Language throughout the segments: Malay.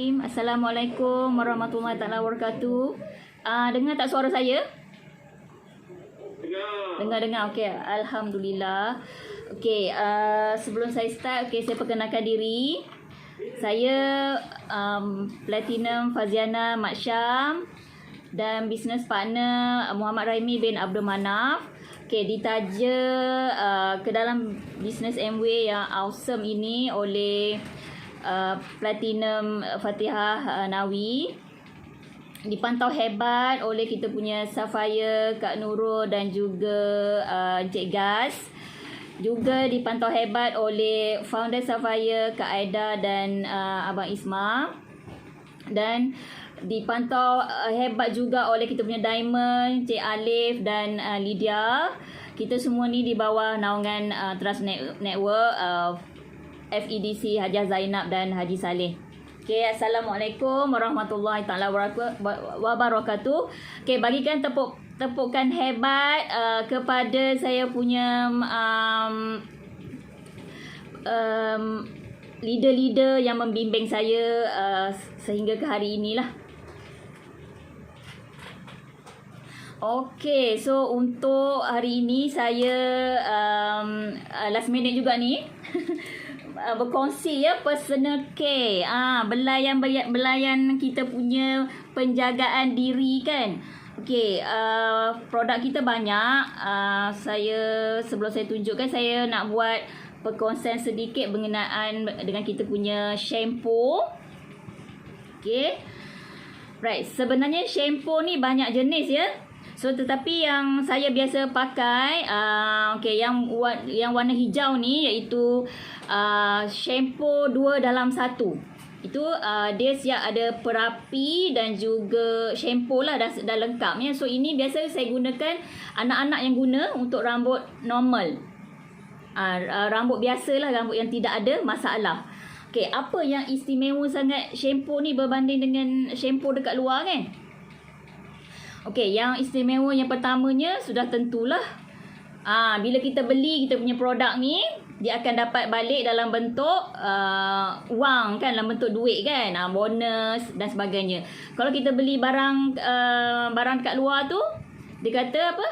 Assalamualaikum warahmatullahi taala wabarakatuh. Dengar tak suara saya? Dengar. Okey, alhamdulillah. Okey, sebelum saya start, saya perkenalkan diri. Saya Platinum Faziana Mat Syam dan business partner Muhammad Raimi bin Abdul Manaf. Okey, ditaja ke dalam business Amway yang awesome ini oleh Platinum Fatihah Nawi, dipantau hebat oleh kita punya Safaya, Kak Nurul dan juga Encik Gas. Juga dipantau hebat oleh founder Safaya, Kak Aida dan Abang Isma. Dan dipantau hebat juga oleh kita punya Diamond, Cik Alif dan Lydia. Kita semua ni di bawah naungan Trust Network, FEDC Hajah Zainab dan Haji Saleh. Okay, Assalamualaikum warahmatullahi taala wabarakatuh. Okay, bagikan tepukan hebat kepada saya punya leader-leader yang membimbing saya sehingga ke hari inilah. Okay, so untuk hari ini saya last minute juga ni berkongsi personal care, belayan kita punya penjagaan diri kan. Okey, produk kita banyak. Sebelum saya tunjukkan, saya nak buat perkongsian sedikit berkenaan dengan kita punya shampoo. Okey. Right, sebenarnya shampoo ni banyak jenis ya. So tetapi yang saya biasa pakai yang warna hijau ni iaitu shampoo 2 dalam 1. Itu dia siap ada perapi dan juga shampoo lah, dah lengkap ya. So ini biasa saya gunakan, anak-anak yang guna untuk rambut normal. Rambut biasa lah, rambut yang tidak ada masalah. Okey, apa yang istimewa sangat shampoo ni berbanding dengan shampoo dekat luar kan? Okey, yang istimewa yang pertamanya sudah tentulah bila kita beli kita punya produk ni, dia akan dapat balik dalam bentuk wang kan, dalam bentuk duit kan, bonus dan sebagainya. Kalau kita beli barang dekat luar tu, dia kata apa?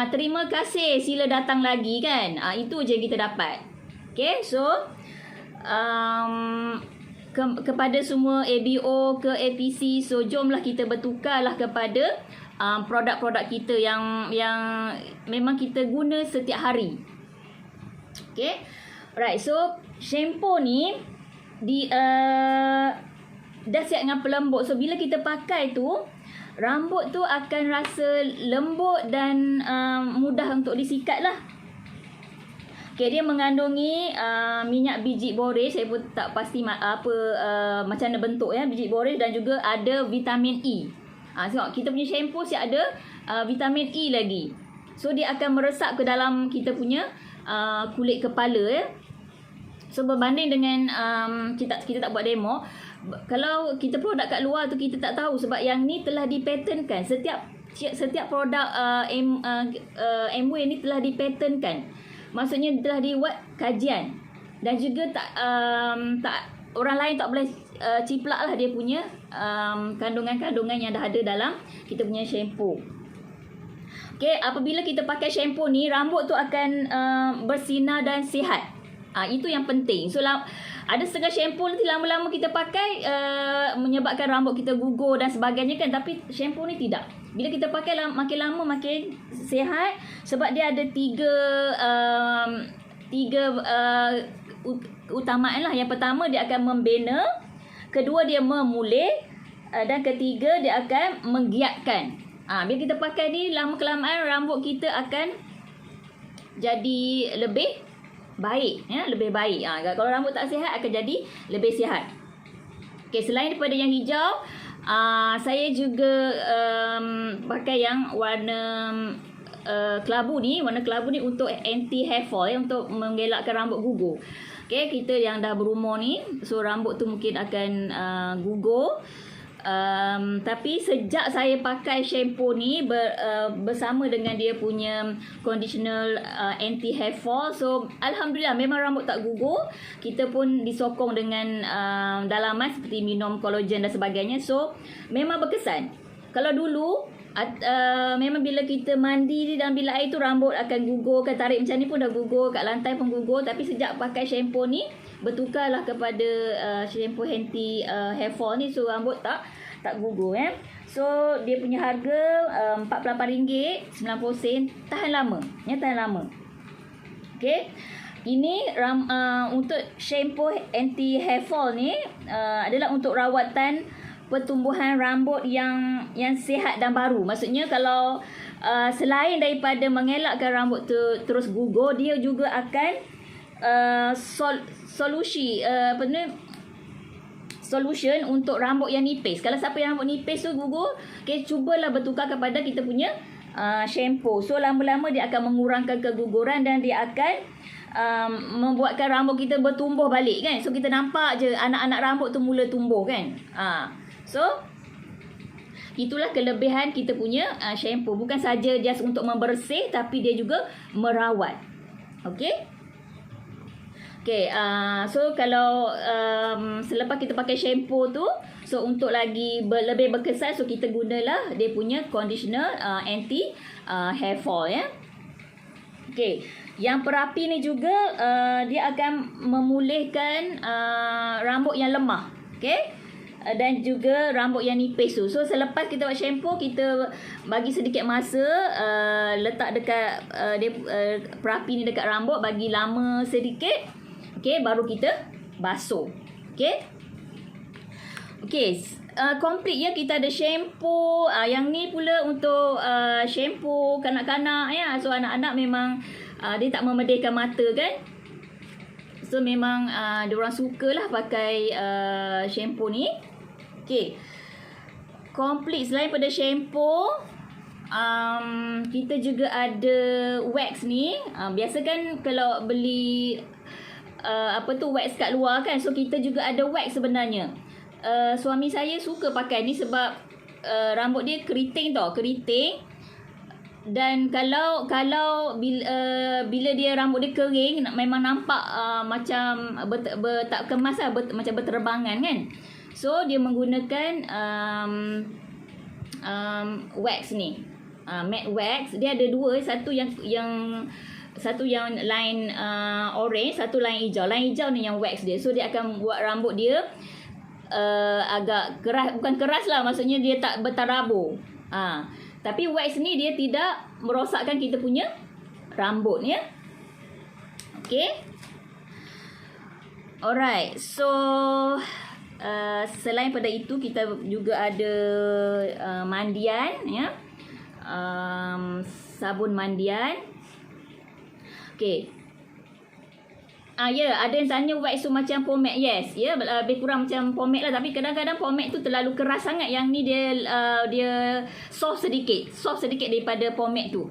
Terima kasih, sila datang lagi kan. Itu je yang kita dapat. Okey, so kepada semua ABO ke APC, so jomlah kita bertukarlah kepada produk-produk kita yang memang kita guna setiap hari. Okay, right. So shampoo ni dah siap dengan pelembut. So bila kita pakai tu, rambut tu akan rasa lembut dan mudah untuk disikat lah. Okay, dia mengandungi minyak biji borej. Saya pun tak pasti macam mana bentuk ya, biji borej, dan juga ada vitamin E. Tengok, kita punya shampoo siap ada vitamin E lagi. So dia akan meresap ke dalam kita punya kulit kepala ya. So berbanding dengan kita tak buat demo. Kalau kita produk kat luar tu kita tak tahu, sebab yang ni telah dipatentkan. Setiap produk Amway ni telah dipatentkan. Maksudnya telah dibuat kajian, dan juga tak orang lain tak boleh ciplak lah dia punya kandungan-kandungan yang dah ada dalam kita punya shampoo. Okay, apabila kita pakai shampoo ni, rambut tu akan bersinar dan sihat. Itu yang penting. So ada setengah shampoo nanti lama-lama kita pakai menyebabkan rambut kita gugur dan sebagainya kan, tapi shampoo ni tidak. Bila kita pakai makin lama makin sihat, sebab dia ada tiga utamaan lah. Yang pertama, dia akan membina. Kedua, dia memulih. Dan ketiga, dia akan menggiatkan. Bila kita pakai ni, lama-kelamaan rambut kita akan jadi lebih baik ya, lebih baik. Kalau rambut tak sihat, akan jadi lebih sihat. Okay, selain daripada yang hijau, saya juga pakai yang warna kelabu ni. Warna kelabu ni untuk anti hair fall ya, untuk mengelakkan rambut gugur. Okay, kita yang dah berumur ni, so rambut tu mungkin akan gugur. Tapi sejak saya pakai shampoo ni bersama dengan dia punya conditioner anti hair fall, so alhamdulillah memang rambut tak gugur. Kita pun disokong dengan dalaman seperti minum collagen dan sebagainya, so memang berkesan. Kalau dulu memang bila kita mandi di dalam bilik air tu rambut akan gugur, kan tarik macam ni pun dah gugur, kat lantai pun gugur. Tapi sejak pakai shampoo ni, bertukarlah kepada shampoo anti hair fall ni, so rambut tak gugur So dia punya harga RM48.90, tahan lama, tahan lama. Okey. Ini untuk shampoo anti hair fall ni adalah untuk rawatan pertumbuhan rambut yang sihat dan baru. Maksudnya kalau selain daripada mengelakkan rambut terus gugur, dia juga akan solution untuk rambut yang nipis. Kalau siapa yang rambut nipis tu gugur, cubalah bertukar kepada kita punya shampoo. So lama-lama dia akan mengurangkan keguguran dan dia akan membuatkan rambut kita bertumbuh balik, kan. So kita nampak je anak-anak rambut tu mula tumbuh, kan. So itulah kelebihan kita punya shampoo. Bukan saja just untuk membersih, tapi dia juga merawat. Okey. So kalau selepas kita pakai shampoo tu, so untuk lagi lebih berkesan, so kita gunalah dia punya conditioner anti hair fall, Okey. Yang perapi ni juga dia akan memulihkan rambut yang lemah, okey. Dan juga rambut yang nipis tu. So selepas kita buat shampoo, kita bagi sedikit masa, letak dekat perapi ni dekat rambut, bagi lama sedikit. Okey, baru kita basuh. Okey. Complete kita ada shampoo. Yang ni pula untuk shampoo kanak-kanak, So anak-anak memang dia tak memedihkan mata, kan. So memang diorang sukalah pakai shampoo ni. Okey. Complete selain pada shampoo, kita juga ada wax ni. Biasa kan kalau beli wax kat luar, kan. So kita juga ada wax sebenarnya. Suami saya suka pakai ni sebab rambut dia keriting tau, keriting. Dan kalau bila dia rambut dia kering, memang nampak macam tak kemas lah, macam berterbangan, kan. So dia menggunakan wax ni, matte wax. Dia ada dua, satu yang line orange, satu line hijau. Line hijau ni yang wax dia. So dia akan buat rambut dia agak keras, bukan keras lah, maksudnya dia tak bertarabur. Tapi wax ni dia tidak merosakkan kita punya rambut, Okey. Alright. So selain pada itu, kita juga ada mandian, sabun mandian. Okey. Ada yang tanya wax tu macam pomade. Yes, lebih kurang macam pomade lah, tapi kadang-kadang pomade tu terlalu keras sangat. Yang ni dia soft sedikit daripada pomade tu.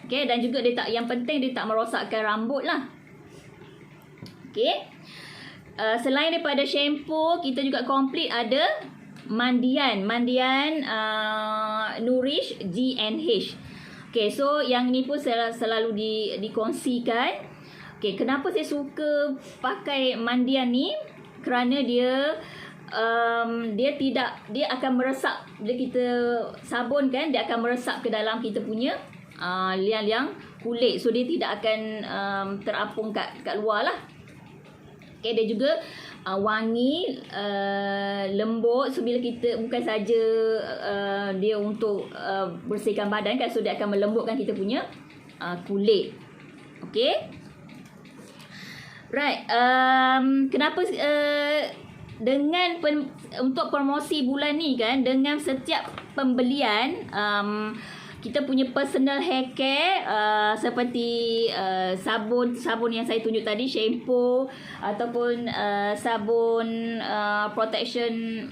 Okey, dan juga yang penting dia tak merosakkan rambut lah. Okey. Selain daripada shampoo, kita juga complete ada mandian Nourish G&H. Okey, so yang ni pun selalu dikongsikan. Okey, kenapa saya suka pakai mandian ni? Kerana dia akan meresap. Bila kita sabun, kan, dia akan meresap ke dalam kita punya liang-liang kulit. So dia tidak akan terapung kat luar lah. Okay, dia juga wangi, lembut. So bila kita, bukan saja dia untuk bersihkan badan, kan. So dia akan melembutkan kita punya kulit. Okay. Right. Kenapa untuk promosi bulan ni, kan, dengan setiap pembelian kita punya personal hair care, seperti sabun yang saya tunjuk tadi, shampoo, ataupun sabun protection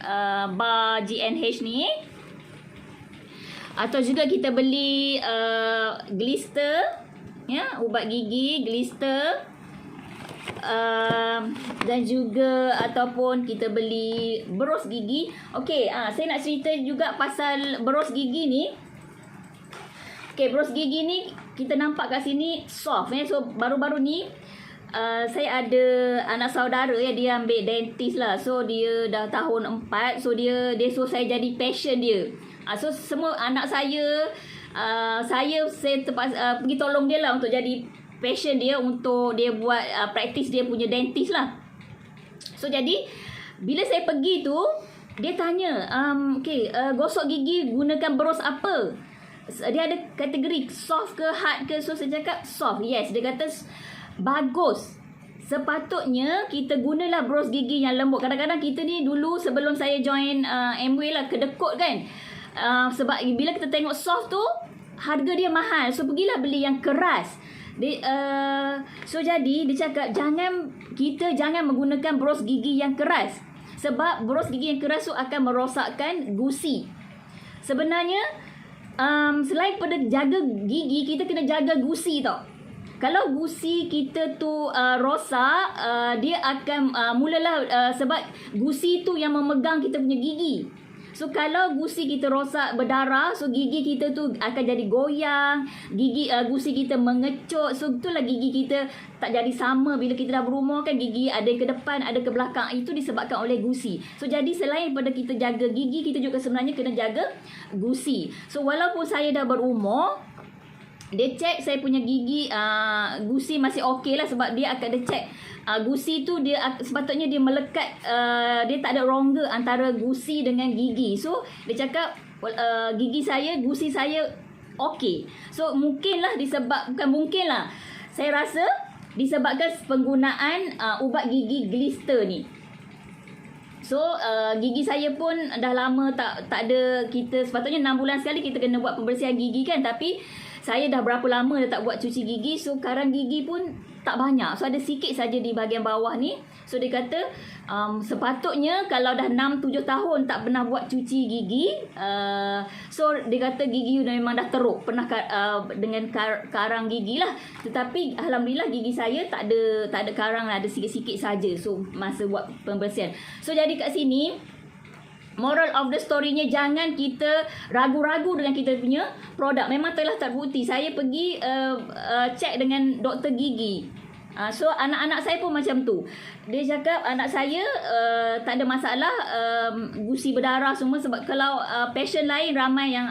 bar G&H ni, atau juga kita beli glister, ubat gigi glister. dan juga ataupun kita beli berus gigi. Okey, saya nak cerita juga pasal berus gigi ni. Okey, berus gigi ni kita nampak kat sini soft So baru-baru ni saya ada anak saudara dia ambil dentist lah. So dia dah tahun 4. So dia suruh saya jadi patient dia. So semua anak saya pergi tolong dia lah untuk jadi passion dia, untuk dia buat praktis dia punya dentist lah. So jadi bila saya pergi tu, dia tanya, gosok gigi gunakan berus apa? Dia ada kategori soft ke hard ke. So saya cakap soft. Yes, dia kata bagus. Sepatutnya kita gunalah berus gigi yang lembut. Kadang-kadang kita ni dulu sebelum saya join Amway lah, kedekut kan. Sebab bila kita tengok soft tu harga dia mahal, so pergilah beli yang keras. So jadi dia cakap jangan menggunakan berus gigi yang keras, sebab berus gigi yang keras tu akan merosakkan gusi. Sebenarnya selain pada jaga gigi, kita kena jaga gusi tau. Kalau gusi kita tu rosak, dia akan mulalah sebab gusi tu yang memegang kita punya gigi. So kalau gusi kita rosak, berdarah, so gigi kita tu akan jadi goyang, gusi kita mengecut. So itulah gigi kita tak jadi sama bila kita dah berumur kan. Gigi ada ke depan, ada ke belakang. Itu disebabkan oleh gusi. So jadi selain pada kita jaga gigi, kita juga sebenarnya kena jaga gusi. So walaupun saya dah berumur, dia cek saya punya gigi, gusi masih okey lah, sebab dia akan cek gusi tu dia sepatutnya dia melekat, dia tak ada rongga antara gusi dengan gigi. So dia cakap gusi saya okey. So saya rasa disebabkan penggunaan ubat gigi Glister ni. So gigi saya pun dah lama tak ada, kita sepatutnya 6 bulan sekali kita kena buat pembersihan gigi kan. Tapi saya dah berapa lama dah tak buat cuci gigi. So karang gigi pun tak banyak. So ada sikit saja di bahagian bawah ni. So dia kata sepatutnya kalau dah 6-7 tahun tak pernah buat cuci gigi, so dia kata gigi memang dah teruk, pernah dengan karang gigi lah. Tetapi alhamdulillah gigi saya tak ada karang lah, ada sikit-sikit saja. So masa buat pembersihan. So jadi kat sini moral of the story-nya, jangan kita ragu-ragu dengan kita punya produk. Memang telah terbukti. Saya pergi cek dengan doktor gigi. So anak-anak saya pun macam tu. Dia cakap anak saya tak ada masalah gusi berdarah semua. Sebab kalau pasien lain ramai yang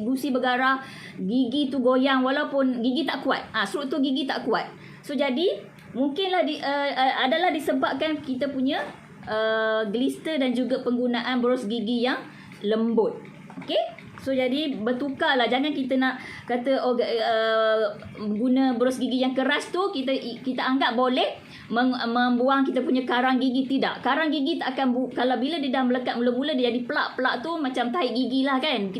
gusi berdarah, gigi tu goyang walaupun gigi tak kuat. Struktur gigi tak kuat. So jadi mungkinlah adalah disebabkan kita punya Glister dan juga penggunaan berus gigi yang lembut. Okey? So jadi bertukarlah. Jangan kita nak kata guna berus gigi yang keras tu kita anggap boleh membuang kita punya karang gigi. Tidak. Karang gigi tak akan kalau bila dia dah melekat mula-mula, dia jadi plak tu macam tahi gigi lah kan.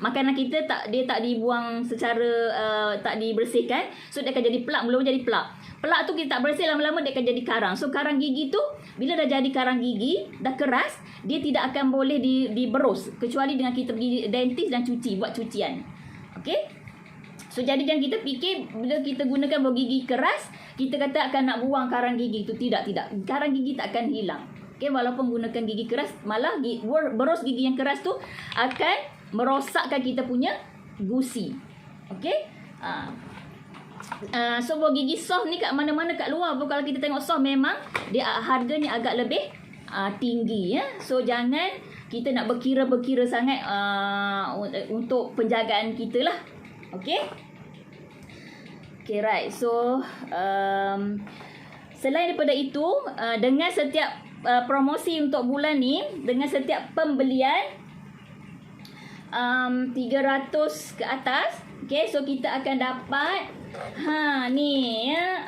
Makanan kita dia tak dibuang secara tak dibersihkan. So dia akan jadi plak, mula-mula jadi plak. Plak tu kita tak bersih, lama-lama dia akan jadi karang. So karang gigi tu bila dah jadi karang gigi, dah keras, dia tidak akan boleh diberus kecuali dengan kita pergi dentist dan buat cucian. Okey? So jadi jangan kita fikir bila kita gunakan berus gigi keras, kita kata akan nak buang karang gigi tu. Tidak. Karang gigi tak akan hilang. Okey, walaupun gunakan gigi keras, malah berus gigi yang keras tu akan merosakkan kita punya gusi. Okey? So berus gigi soft ni kat mana-mana kat luar pun kalau kita tengok soft, memang dia harganya agak lebih tinggi ya. So jangan kita nak berkira-berkira sangat untuk penjagaan kita lah. Okay, right. So selain daripada itu, dengan setiap promosi untuk bulan ni, dengan setiap pembelian 300 ke atas, okay, so kita akan dapat ni ya,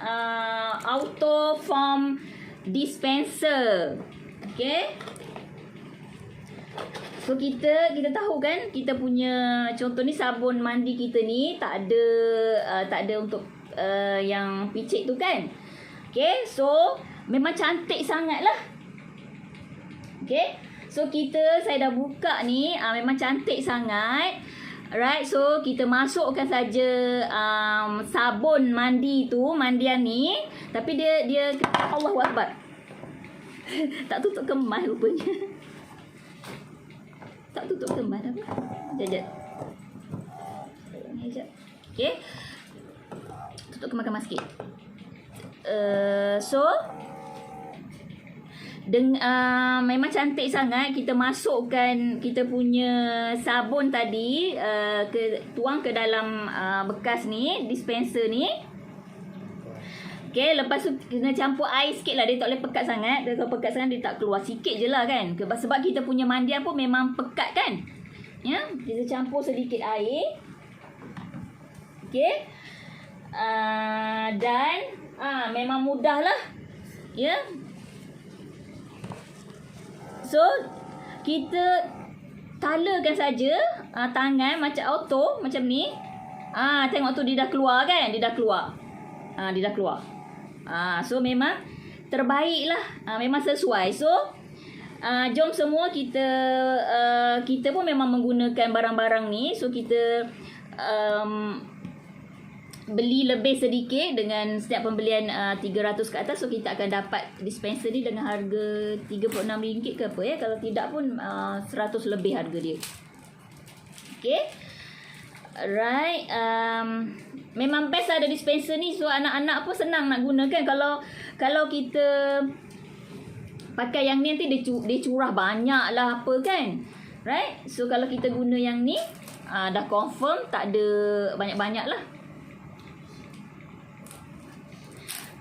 auto foam dispenser. Okay, so kita tahu kan, kita punya contoh ni sabun mandi kita ni tak ada untuk yang picit tu kan. Okay, so memang cantik sangat lah. Okay, so saya dah buka ni, memang cantik sangat. Alright, so kita masukkan saja sabun mandi tu, mandian ni. Tapi dia Allahu Akbar. Tak tutup kemas rupanya. Tak tutup kemas apa? Sekejap. Ni sekejap. Okay. Tutup kemas-kemas sikit. So memang cantik sangat. Kita masukkan kita punya sabun tadi, tuang ke dalam bekas ni, dispenser ni. Okay, lepas tu kena campur air sikit lah. Dia tak boleh pekat sangat. Kalau pekat sangat dia tak keluar. Sikit je lah kan. Sebab kita punya mandian pun memang pekat kan. Ya, kita campur sedikit air. Okay. Dan memang mudah lah. Ya. So kita talakan saja tangan macam auto macam ni. Tengok tu dia dah keluar kan? Dia dah keluar. Dia dah keluar. So memang terbaik lah. Memang sesuai. So jom semua kita pun memang menggunakan barang-barang ni. So kita beli lebih sedikit dengan setiap pembelian 300 ke atas. So kita akan dapat dispenser ni dengan harga RM36 ke apa ya. Kalau tidak pun 100 lebih harga dia. Okay. Alright. Memang best ada dispenser ni. So anak-anak pun senang nak gunakan. Kalau kita pakai yang ni nanti dia curah banyak lah apa kan. Right. So kalau kita guna yang ni dah confirm tak ada banyak-banyak lah.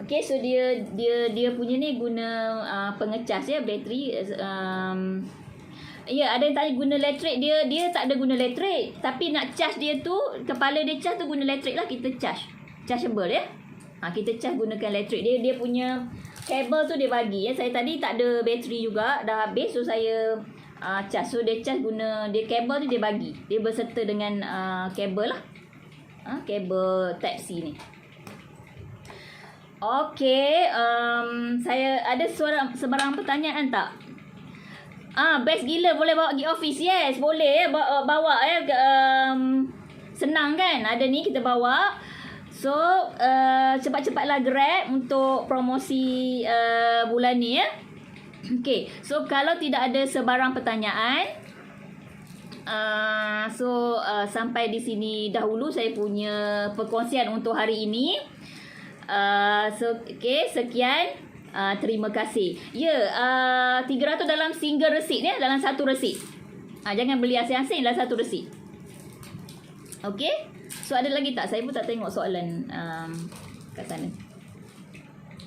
Okay, so dia punya ni guna pengecas ya, bateri. Ada yang tanya guna elektrik. Dia tak ada guna elektrik. Tapi nak charge dia tu, kepala dia charge tu guna elektrik lah. Kita charge. Chargeable ya. Kita charge gunakan elektrik. Dia punya kabel tu dia bagi ya. Saya tadi tak ada bateri juga, dah habis. So saya charge. So dia charge guna, dia kabel tu dia bagi. Dia berserta dengan kabel lah. Kabel Type-C ni. Okay, saya ada sebarang pertanyaan tak? Best gila, boleh bawa pergi office? Yes, boleh. Bawa ya. Senang kan? Ada ni kita bawa. So, cepat-cepatlah Grab untuk promosi bulan ni ya. Okay, so kalau tidak ada sebarang pertanyaan, sampai di sini dahulu saya punya perkongsian untuk hari ini. Okay, sekian. Terima kasih. 300 dalam single receipt ya, dalam satu receipt. Jangan beli asing-asing dalam satu receipt. Okay. So ada lagi tak? Saya pun tak tengok soalan kat sana.